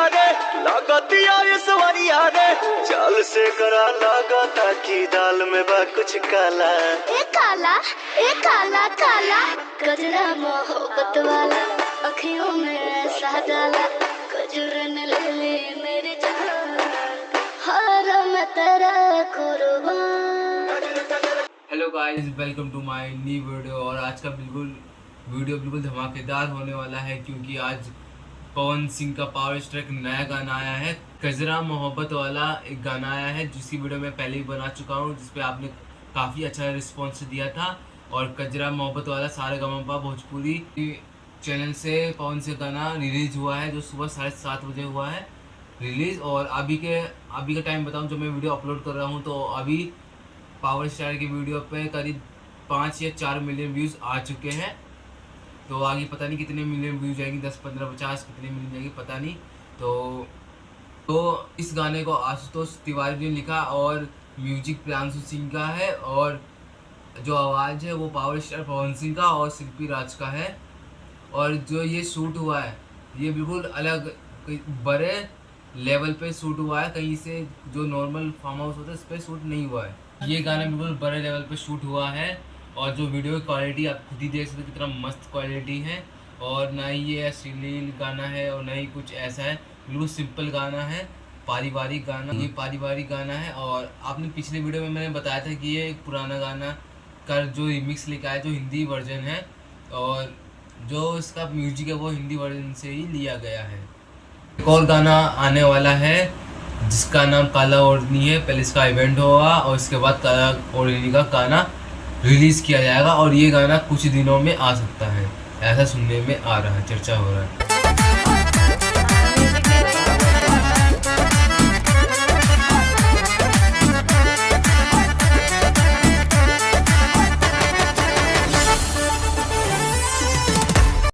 रे लागतिया सवरिया रे चाल से करा लागता की दाल में बा कुछ काला ए काला काला गजरा मोहब्बत वाला अखियों में ऐसा डाला गजरन ले ले मेरे जान हर मैं तेरा कुर्बान। Hello guys, welcome to my new video. और आज का वीडियो बिल्कुल धमाकेदार होने वाला है क्योंकि आज पवन सिंह का पावर स्टार एक नया गाना आया है। गजरा मोहब्बत वाला एक गाना आया है जिसकी वीडियो मैं पहले ही बना चुका हूँ, जिसपे आपने काफ़ी अच्छा रिस्पॉन्स दिया था। और गजरा मोहब्बत वाला सारेगामापा भोजपुरी चैनल से पवन सिंह गाना रिलीज़ हुआ है, जो सुबह 7:30 बजे हुआ है रिलीज़। और अभी का टाइम बताऊँ, जो मैं वीडियो अपलोड कर रहा हूँ, तो अभी पावर स्टार की वीडियो पे करीब 5 या 4 मिलियन व्यूज़ आ चुके हैं। तो आगे पता नहीं कितने मिलियन व्यूज़ आएंगे, 10, 15, 50 कितने मिलियन जाएंगे पता नहीं। तो इस गाने को आशुतोष तिवारी ने लिखा और म्यूजिक प्रियांशु सिंह का है और जो आवाज़ है वो पावर स्टार पवन सिंह का और शिल्पी राज का है। और जो ये शूट हुआ है ये बिल्कुल अलग बड़े लेवल पे शूट हुआ है, कहीं से जो नॉर्मल फार्म हाउस होता है इस पर शूट नहीं हुआ है। ये गाना बिल्कुल बड़े लेवल पे शूट हुआ है और जो वीडियो की क्वालिटी आप खुद ही देख सकते हो कितना मस्त क्वालिटी है। और ना ही ये अश्लील गाना है और ना ही कुछ ऐसा है, बिल्कुल सिंपल गाना है, पारिवारिक गाना। ये पारिवारिक गाना है। और आपने पिछले वीडियो में मैंने बताया था कि ये एक पुराना गाना का जो रिमिक्स लिखा है, जो हिंदी वर्जन है, और जो इसका म्यूजिक है वो हिंदी वर्जन से ही लिया गया है। एक और गाना आने वाला है जिसका नाम काला ओढ़नी है। पहले इसका इवेंट होगा और इसके बाद काला ओढ़नी का गाना रिलीज़ किया जाएगा और ये गाना कुछ दिनों में आ सकता है, ऐसा सुनने में आ रहा है, चर्चा हो रहा है।